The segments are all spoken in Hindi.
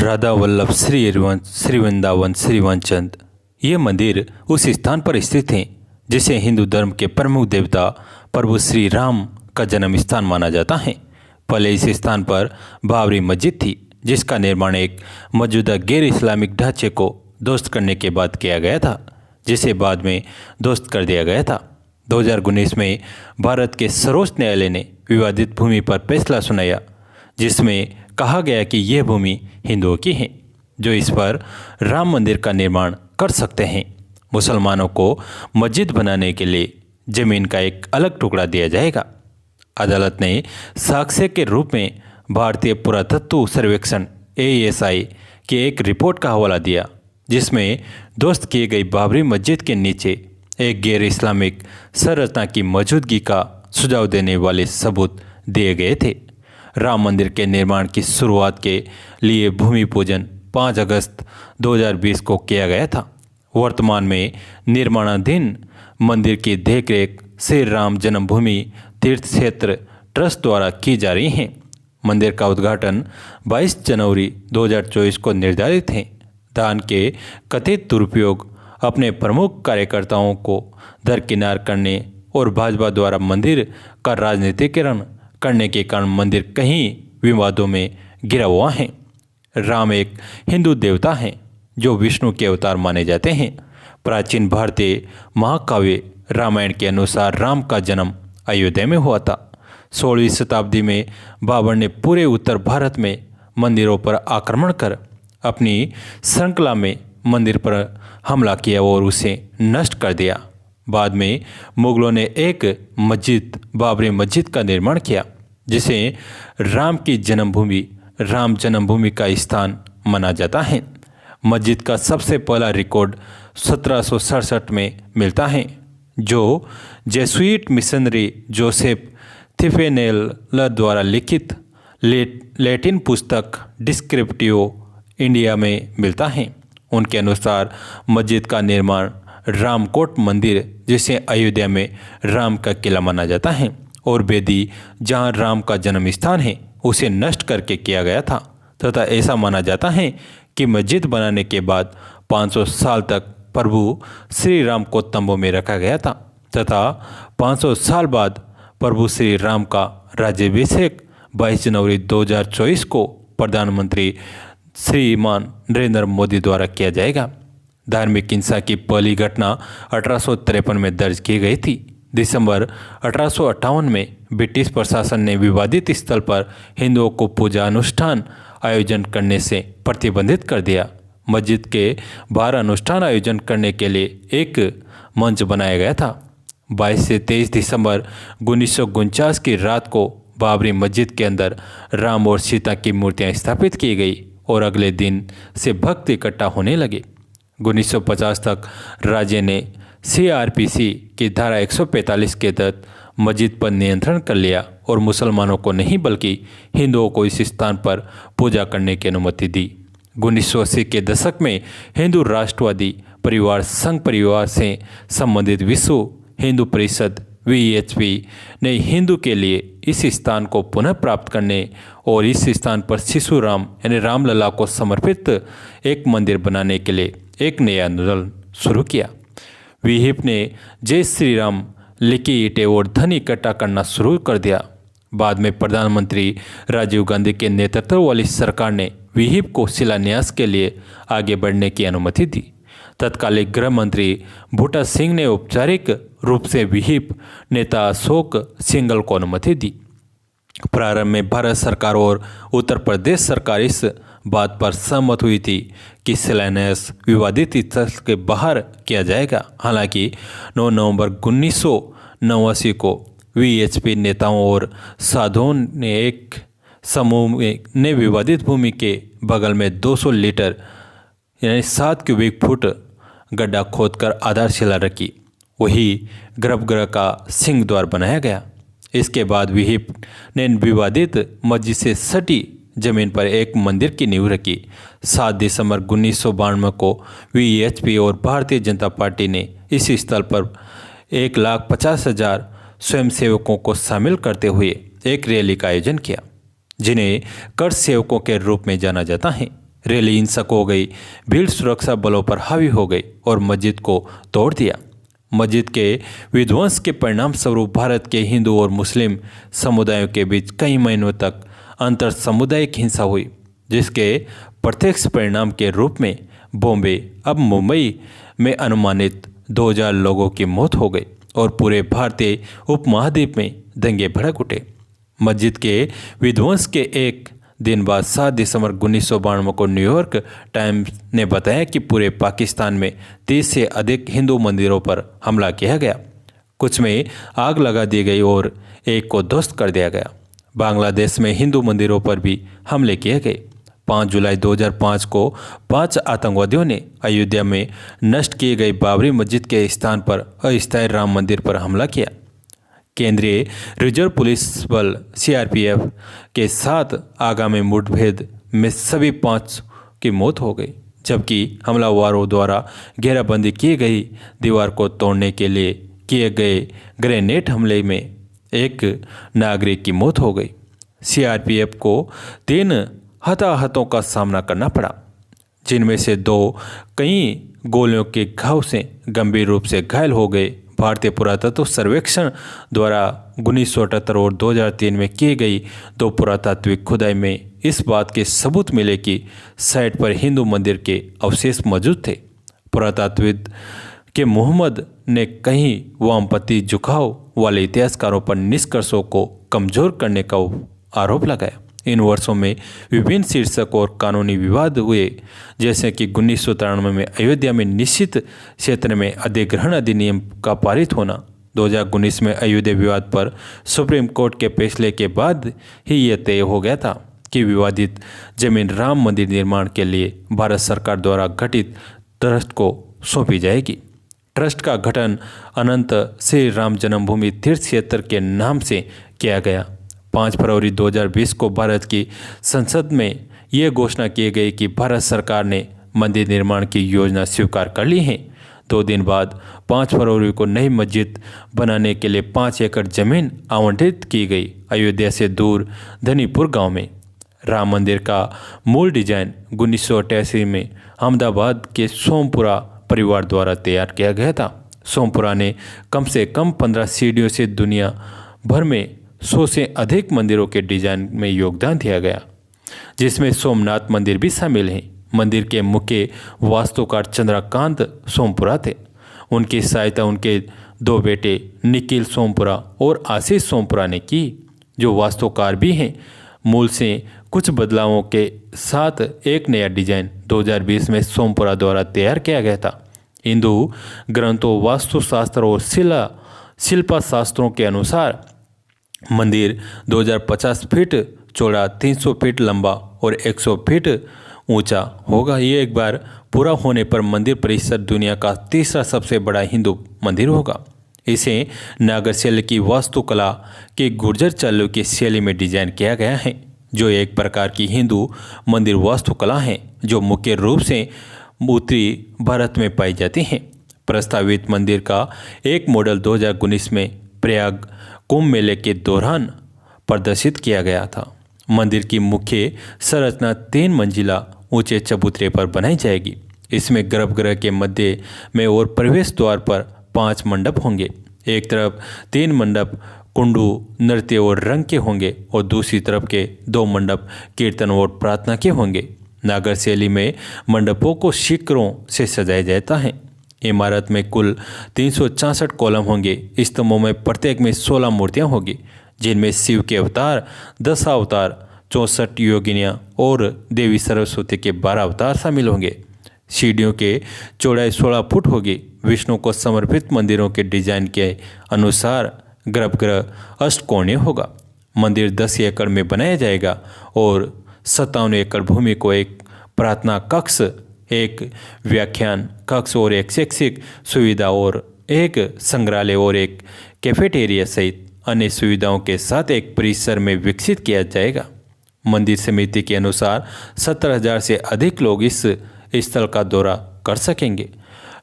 राधा वल्लभ श्री हरिवंश श्री वृंदावन श्री वनचंद। ये मंदिर उस स्थान पर स्थित हैं जिसे हिंदू धर्म के प्रमुख देवता प्रभु श्री राम का जन्म स्थान माना जाता है। पहले इस स्थान पर बाबरी मस्जिद थी, जिसका निर्माण एक मौजूदा गैर इस्लामिक ढांचे को ध्वस्त करने के बाद किया गया था, जिसे बाद में ध्वस्त कर दिया गया था। 2019 में भारत के सर्वोच्च न्यायालय ने विवादित भूमि पर फैसला सुनाया, जिसमें कहा गया कि यह भूमि हिंदुओं की है, जो इस पर राम मंदिर का निर्माण कर सकते हैं। मुसलमानों को मस्जिद बनाने के लिए जमीन का एक अलग टुकड़ा दिया जाएगा। अदालत ने साक्ष्य के रूप में भारतीय पुरातत्व सर्वेक्षण ASI की एक रिपोर्ट का हवाला दिया, जिसमें ध्वस्त की गई बाबरी मस्जिद के नीचे एक गैर इस्लामिक संरचना की मौजूदगी का सुझाव देने वाले सबूत दिए गए थे। राम मंदिर के निर्माण की शुरुआत के लिए भूमि पूजन 5 अगस्त 2020 को किया गया था। वर्तमान में निर्माणाधीन मंदिर की देखरेख श्री राम जन्मभूमि तीर्थ क्षेत्र ट्रस्ट द्वारा की जा रही है। मंदिर का उद्घाटन 22 जनवरी 2024 को निर्धारित है। दान के कथित दुरुपयोग, अपने प्रमुख कार्यकर्ताओं को दरकिनार करने और भाजपा द्वारा मंदिर का राजनीतिकरण करने के कारण मंदिर कई विवादों में घिरा हुआ है। राम एक हिंदू देवता हैं जो विष्णु के अवतार माने जाते हैं। प्राचीन भारतीय महाकाव्य रामायण के अनुसार राम का जन्म अयोध्या में हुआ था। 16वीं शताब्दी में बाबर ने पूरे उत्तर भारत में मंदिरों पर आक्रमण कर अपनी श्रृंखला में मंदिर पर हमला किया और उसे नष्ट कर दिया। बाद में मुगलों ने एक मस्जिद बाबरी मस्जिद का निर्माण किया, जिसे राम की जन्मभूमि राम जन्मभूमि का स्थान माना जाता है। मस्जिद का सबसे पहला रिकॉर्ड 1767 में मिलता है, जो जेसुइट मिशनरी जोसेफ थिफेनेलर द्वारा लिखित लैटिन पुस्तक डिस्क्रिप्टिव इंडिया में मिलता है। उनके अनुसार मस्जिद का निर्माण रामकोट मंदिर, जिसे अयोध्या में राम का किला माना जाता है, और बेदी जहां राम का जन्म स्थान है, उसे नष्ट करके किया गया था। तथा ऐसा माना जाता है कि मस्जिद बनाने के बाद 500 साल तक प्रभु श्री राम को तंबू में रखा गया था तथा 500 साल बाद प्रभु श्री राम का राज्याभिषेक 22 जनवरी 2024 को प्रधानमंत्री श्रीमान नरेंद्र मोदी द्वारा किया जाएगा। धार्मिक हिंसा की पहली घटना 1853 में दर्ज की गई थी। दिसंबर 1858 में ब्रिटिश प्रशासन ने विवादित स्थल पर हिंदुओं को पूजा अनुष्ठान आयोजन करने से प्रतिबंधित कर दिया। मस्जिद के बाहर अनुष्ठान आयोजन करने के लिए एक मंच बनाया गया था। 22 से 23 दिसंबर 1949 की रात को बाबरी मस्जिद के अंदर राम और सीता की मूर्तियां स्थापित की गई और अगले दिन से भक्त इकट्ठा होने लगे। 1950 तक राज्य ने CRPC की धारा 145 के तहत मस्जिद पर नियंत्रण कर लिया और मुसलमानों को नहीं बल्कि हिंदुओं को इस स्थान पर पूजा करने की अनुमति दी। 1980 के दशक में हिंदू राष्ट्रवादी परिवार संघ परिवार से संबंधित विश्व हिंदू परिषद VHP ने हिंदू के लिए इस स्थान को पुनः प्राप्त करने और इस स्थान पर शिशु राम यानी रामलला को समर्पित एक मंदिर बनाने के लिए एक नया आंदोलन शुरू किया। विहिप ने जय श्री राम लिखी ईंटें और धन इकट्ठा करना शुरू कर दिया। बाद में प्रधानमंत्री राजीव गांधी के नेतृत्व वाली सरकार ने विहिप को शिलान्यास के लिए आगे बढ़ने की अनुमति दी। तत्कालीन गृह मंत्री बूटा सिंह ने औपचारिक रूप से विहिप नेता अशोक सिंघल को अनुमति दी। प्रारंभ में भारत सरकार और उत्तर प्रदेश सरकार इस बात पर सहमत हुई थी कि शिलान्यास विवादित स्थल के बाहर किया जाएगा। हालांकि 9 नवंबर 1989 को VHP नेताओं और साधुओं ने एक समूह ने विवादित भूमि के बगल में 200 लीटर यानी 7 क्यूबिक फुट गड्ढा खोदकर आधारशिला रखी। वही गर्भगृह का सिंह द्वार बनाया गया। इसके बाद विहिप ने विवादित मस्जिद से सटी जमीन पर एक मंदिर की नींव रखी। 7 दिसंबर 1992 को VHP और भारतीय जनता पार्टी ने इस स्थल पर 1,50,000 स्वयंसेवकों को शामिल करते हुए एक रैली का आयोजन किया, जिन्हें कर सेवकों के रूप में जाना जाता है। रैली हिंसक हो गई, भीड़ सुरक्षा बलों पर हावी हो गई और मस्जिद को तोड़ दिया। मस्जिद के विध्वंस के परिणाम स्वरूप भारत के हिंदू और मुस्लिम समुदायों के बीच कई महीनों तक अंतर सामुदायिक हिंसा हुई, जिसके प्रत्यक्ष परिणाम के रूप में बॉम्बे अब मुंबई में अनुमानित 2000 लोगों की मौत हो गई और पूरे भारतीय उपमहाद्वीप में दंगे भड़क उठे। मस्जिद के विध्वंस के एक दिन बाद 7 दिसंबर 1992 को न्यूयॉर्क टाइम्स ने बताया कि पूरे पाकिस्तान में 30 से अधिक हिंदू मंदिरों पर हमला किया गया। कुछ में आग लगा दी गई और एक को ध्वस्त कर दिया गया। बांग्लादेश में हिंदू मंदिरों पर भी हमले किए गए। 5 जुलाई 2005 को 5 आतंकवादियों ने अयोध्या में नष्ट की गई बाबरी मस्जिद के स्थान पर अस्थायी राम मंदिर पर हमला किया। केंद्रीय रिजर्व पुलिस बल सीआरपीएफ के साथ आगामी मुठभेड़ में सभी 5 की मौत हो गई, जबकि हमलावरों द्वारा घेराबंदी की गई दीवार को तोड़ने के लिए किए गए ग्रेनेड हमले में एक नागरिक की मौत हो गई। सीआरपीएफ को 3 हताहतों का सामना करना पड़ा, जिनमें से 2 कई गोलियों के घाव से गंभीर रूप से घायल हो गए। भारतीय पुरातत्व सर्वेक्षण द्वारा 1978 और 2003 में की गई 2 पुरातात्विक खुदाई में इस बात के सबूत मिले कि साइट पर हिंदू मंदिर के अवशेष मौजूद थे। पुरातत्वविद के मोहम्मद ने कई वामपंथी झुकाव वाले इतिहासकारों पर निष्कर्षों को कमजोर करने का आरोप लगाया। इन वर्षों में विभिन्न शीर्षक और कानूनी विवाद हुए, जैसे कि 1993 में अयोध्या में निश्चित क्षेत्र में अधिग्रहण अधिनियम का पारित होना। 2019 में अयोध्या विवाद पर सुप्रीम कोर्ट के फैसले के बाद ही यह तय हो गया था कि विवादित जमीन राम मंदिर निर्माण के लिए भारत सरकार द्वारा गठित ट्रस्ट को सौंपी जाएगी। ट्रस्ट का गठन अनंत श्री राम जन्मभूमि तीर्थ क्षेत्र के नाम से किया गया। 5 फरवरी 2020 को भारत की संसद में यह घोषणा की गई कि भारत सरकार ने मंदिर निर्माण की योजना स्वीकार कर ली है। 2 दिन बाद 5 फरवरी को नई मस्जिद बनाने के लिए 5 एकड़ जमीन आवंटित की गई। अयोध्या से दूर धनीपुर गांव में राम मंदिर का मूल डिजाइन 1988 में अहमदाबाद के सोमपुरा परिवार द्वारा तैयार किया गया था। सोमपुरा ने कम से कम 15 सीढ़ियों से दुनिया भर में 100 से अधिक मंदिरों के डिजाइन में योगदान दिया गया, जिसमें सोमनाथ मंदिर भी शामिल है। मंदिर के मुख्य वास्तुकार चंद्रकांत सोमपुरा थे। उनकी सहायता उनके 2 बेटे निखिल सोमपुरा और आशीष सोमपुरा ने की, जो वास्तुकार भी हैं। मूल से कुछ बदलावों के साथ एक नया डिजाइन 2020 में सोमपुरा द्वारा तैयार किया गया था। हिंदू ग्रंथों, वास्तुशास्त्र और शिल्पा शास्त्रों के अनुसार मंदिर 2050 फीट चौड़ा, 300 फीट लंबा और 100 फीट ऊंचा होगा। ये एक बार पूरा होने पर मंदिर परिसर दुनिया का 3रा सबसे बड़ा हिंदू मंदिर होगा। इसे नागर शैली की वास्तुकला के गुर्जर चालू की शैली में डिजाइन किया गया है, जो एक प्रकार की हिंदू मंदिर वास्तुकला है जो मुख्य रूप से उत्तरी भारत में पाई जाती है। प्रस्तावित मंदिर का एक मॉडल 2019 में प्रयाग कुंभ मेले के दौरान प्रदर्शित किया गया था। मंदिर की मुख्य संरचना 3 मंजिला ऊंचे चबूतरे पर बनाई जाएगी। इसमें गर्भगृह के मध्य में और प्रवेश द्वार पर 5 मंडप होंगे। एक तरफ 3 मंडप कुंडू, नृत्य और रंग के होंगे और दूसरी तरफ के 2 मंडप कीर्तन और प्रार्थना के होंगे। नागर शैली में मंडपों को शिखरों से सजाया जाता है। इमारत में कुल 364 कॉलम होंगे। स्तंभों में प्रत्येक में 16 मूर्तियां होगी, जिनमें शिव के अवतार, 10 अवतार, 64 योगिनियां और देवी सरस्वती के 12 अवतार शामिल होंगे। सीढ़ियों के चौड़ाई 16 फुट होगी। विष्णु को समर्पित मंदिरों के डिजाइन के अनुसार गर्भगृह अष्टकोणीय होगा। मंदिर 10 एकड़ में बनाया जाएगा और 57 एकड़ भूमि को एक प्रार्थना कक्ष, एक व्याख्यान कक्ष और एक शैक्षिक सुविधा और एक संग्रहालय और एक कैफेटेरिया सहित अन्य सुविधाओं के साथ एक परिसर में विकसित किया जाएगा। मंदिर समिति के अनुसार 70,000 से अधिक लोग इस स्थल का दौरा कर सकेंगे।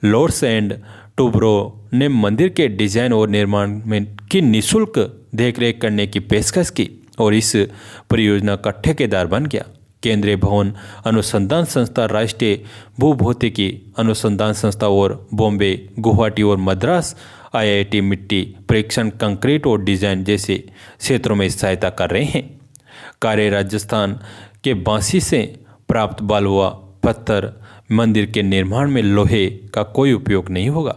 लॉर्ड्स एंड टूब्रो ने मंदिर के डिजाइन और निर्माण में की निःशुल्क देखरेख करने की पेशकश की और इस परियोजना का ठेकेदार बन गया। केंद्रीय भवन अनुसंधान संस्था, राष्ट्रीय भूभौतिकी अनुसंधान संस्था और बॉम्बे, गुवाहाटी और मद्रास IIT मिट्टी परीक्षण, कंक्रीट और डिजाइन जैसे क्षेत्रों में सहायता कर रहे हैं। कार्य राजस्थान के बांसी से प्राप्त बालुआ पत्थर मंदिर के निर्माण में लोहे का कोई उपयोग नहीं होगा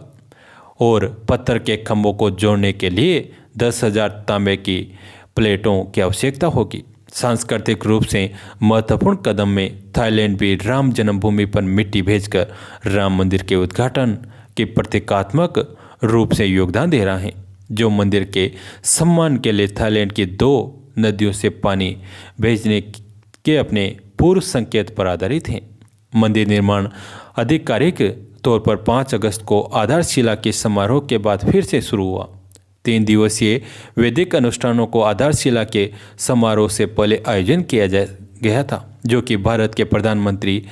और पत्थर के खंभों को जोड़ने के लिए 10,000 तांबे की प्लेटों की आवश्यकता होगी। सांस्कृतिक रूप से महत्वपूर्ण कदम में थाईलैंड भी राम जन्मभूमि पर मिट्टी भेजकर राम मंदिर के उद्घाटन के प्रतीकात्मक रूप से योगदान दे रहा है, जो मंदिर के सम्मान के लिए थाईलैंड की 2 नदियों से पानी भेजने के अपने पूर्व संकेत पर आधारित है। मंदिर निर्माण आधिकारिक तौर पर 5 अगस्त को आधारशिला के समारोह के बाद फिर से शुरू हुआ। 3 दिवसीय वैदिक अनुष्ठानों को आधारशिला के समारोह से पहले आयोजन किया गया था, जो कि भारत के प्रधानमंत्री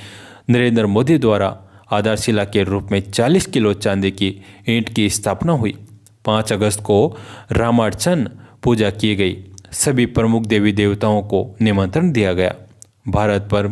नरेंद्र मोदी द्वारा आधारशिला के रूप में 40 किलो चांदी की ईंट की स्थापना हुई। 5 अगस्त को रामार्चन पूजा की गई। सभी प्रमुख देवी देवताओं को निमंत्रण दिया गया। भारत भर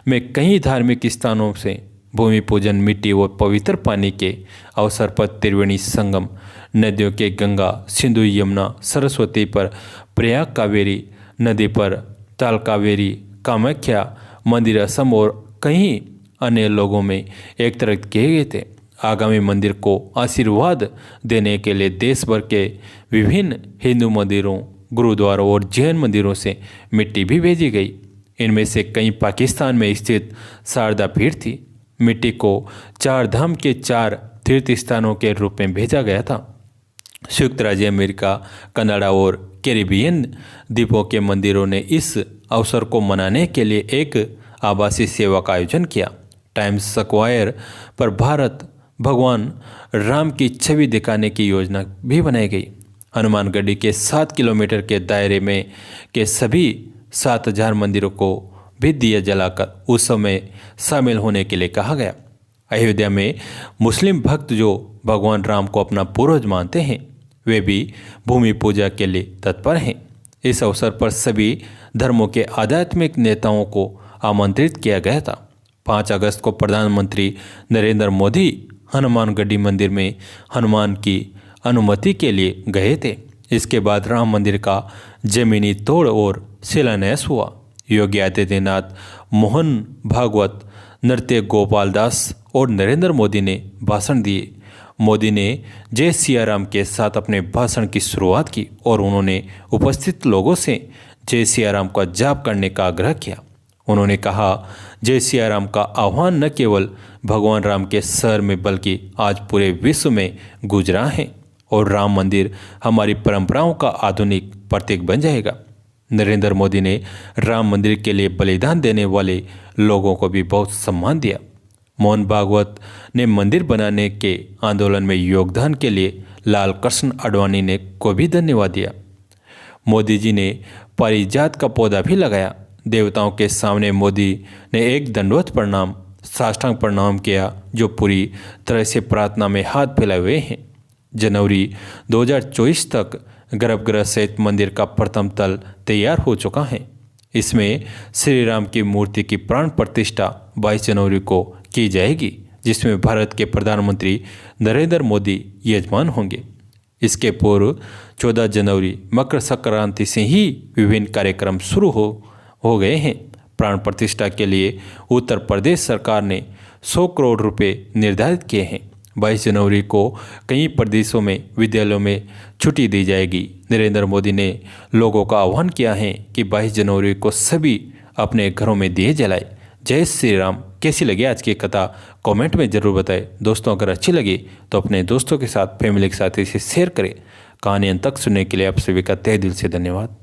में कई धार्मिक स्थानों से भूमि पूजन, मिट्टी और पवित्र पानी के अवसर पर त्रिवेणी संगम नदियों के गंगा, सिंधु, यमुना, सरस्वती पर प्रयाग कावेरी नदी पर तालकावेरी, कामाख्या मंदिर, असम और कई अन्य लोगों में एकत्रित किए गए थे। आगामी मंदिर को आशीर्वाद देने के लिए देश भर के विभिन्न हिंदू मंदिरों, गुरुद्वारों और जैन मंदिरों से मिट्टी भी भेजी गई। इनमें से कई पाकिस्तान में स्थित शारदा पीठ थी। मिट्टी को 4 धाम के 4 तीर्थ स्थानों के रूप में भेजा गया था। संयुक्त राज्य अमेरिका, कनाडा और कैरिबियन द्वीपों के मंदिरों ने इस अवसर को मनाने के लिए एक आभासी सेवा का आयोजन किया। टाइम्स स्क्वायर पर भारत भगवान राम की छवि दिखाने की योजना भी बनाई गई। हनुमानगढ़ी के 7 किलोमीटर के दायरे में के सभी 7,000 मंदिरों को भी दिया जलाकर उत्सव में शामिल होने के लिए कहा गया। अयोध्या में मुस्लिम भक्त जो भगवान राम को अपना पूर्वज मानते हैं, वे भी भूमि पूजा के लिए तत्पर हैं। इस अवसर पर सभी धर्मों के आध्यात्मिक नेताओं को आमंत्रित किया गया था। 5 अगस्त को प्रधानमंत्री नरेंद्र मोदी हनुमानगढ़ी मंदिर में हनुमान की अनुमति के लिए गए थे। इसके बाद राम मंदिर का जमीनी तोड़ और शिलान्यास हुआ। योगी आदित्यनाथ, मोहन भागवत, नृत्य गोपाल दास और नरेंद्र मोदी ने भाषण दिए। मोदी ने जय सिया राम के साथ अपने भाषण की शुरुआत की और उन्होंने उपस्थित लोगों से जय सिया राम का जाप करने का आग्रह किया। उन्होंने कहा, जय सिया राम का आह्वान न केवल भगवान राम के शहर में बल्कि आज पूरे विश्व में गूंज रहा है और राम मंदिर हमारी परंपराओं का आधुनिक प्रतीक बन जाएगा। नरेंद्र मोदी ने राम मंदिर के लिए बलिदान देने वाले लोगों को भी बहुत सम्मान दिया। मोहन भागवत ने मंदिर बनाने के आंदोलन में योगदान के लिए लाल कृष्ण आडवाणी ने को भी धन्यवाद दिया। मोदी जी ने पारिजात का पौधा भी लगाया। देवताओं के सामने मोदी ने एक दंडवत प्रणाम, साष्टांग प्रणाम किया, जो पूरी तरह से प्रार्थना में हाथ फैलाए हुए हैं। जनवरी 2024 तक गर्भगृह सहित मंदिर का प्रथम तल तैयार हो चुका है। इसमें श्री राम की मूर्ति की प्राण प्रतिष्ठा 22 जनवरी को की जाएगी, जिसमें भारत के प्रधानमंत्री नरेंद्र मोदी यजमान होंगे। इसके पूर्व 14 जनवरी मकर संक्रांति से ही विभिन्न कार्यक्रम शुरू हो गए हैं। प्राण प्रतिष्ठा के लिए उत्तर प्रदेश सरकार ने 100 करोड़ रुपए निर्धारित किए हैं। 22 जनवरी को कई प्रदेशों में विद्यालयों में छुट्टी दी जाएगी। नरेंद्र मोदी ने लोगों का आह्वान किया है कि 22 जनवरी को सभी अपने घरों में दिए जलाएं। जय श्री राम। कैसी लगी आज की कथा कमेंट में ज़रूर बताएं। दोस्तों, अगर अच्छी लगी तो अपने दोस्तों के साथ, फैमिली के साथ इसे शेयर करें। कहानी अंत तक सुनने के लिए आप सभी का तहे दिल से धन्यवाद।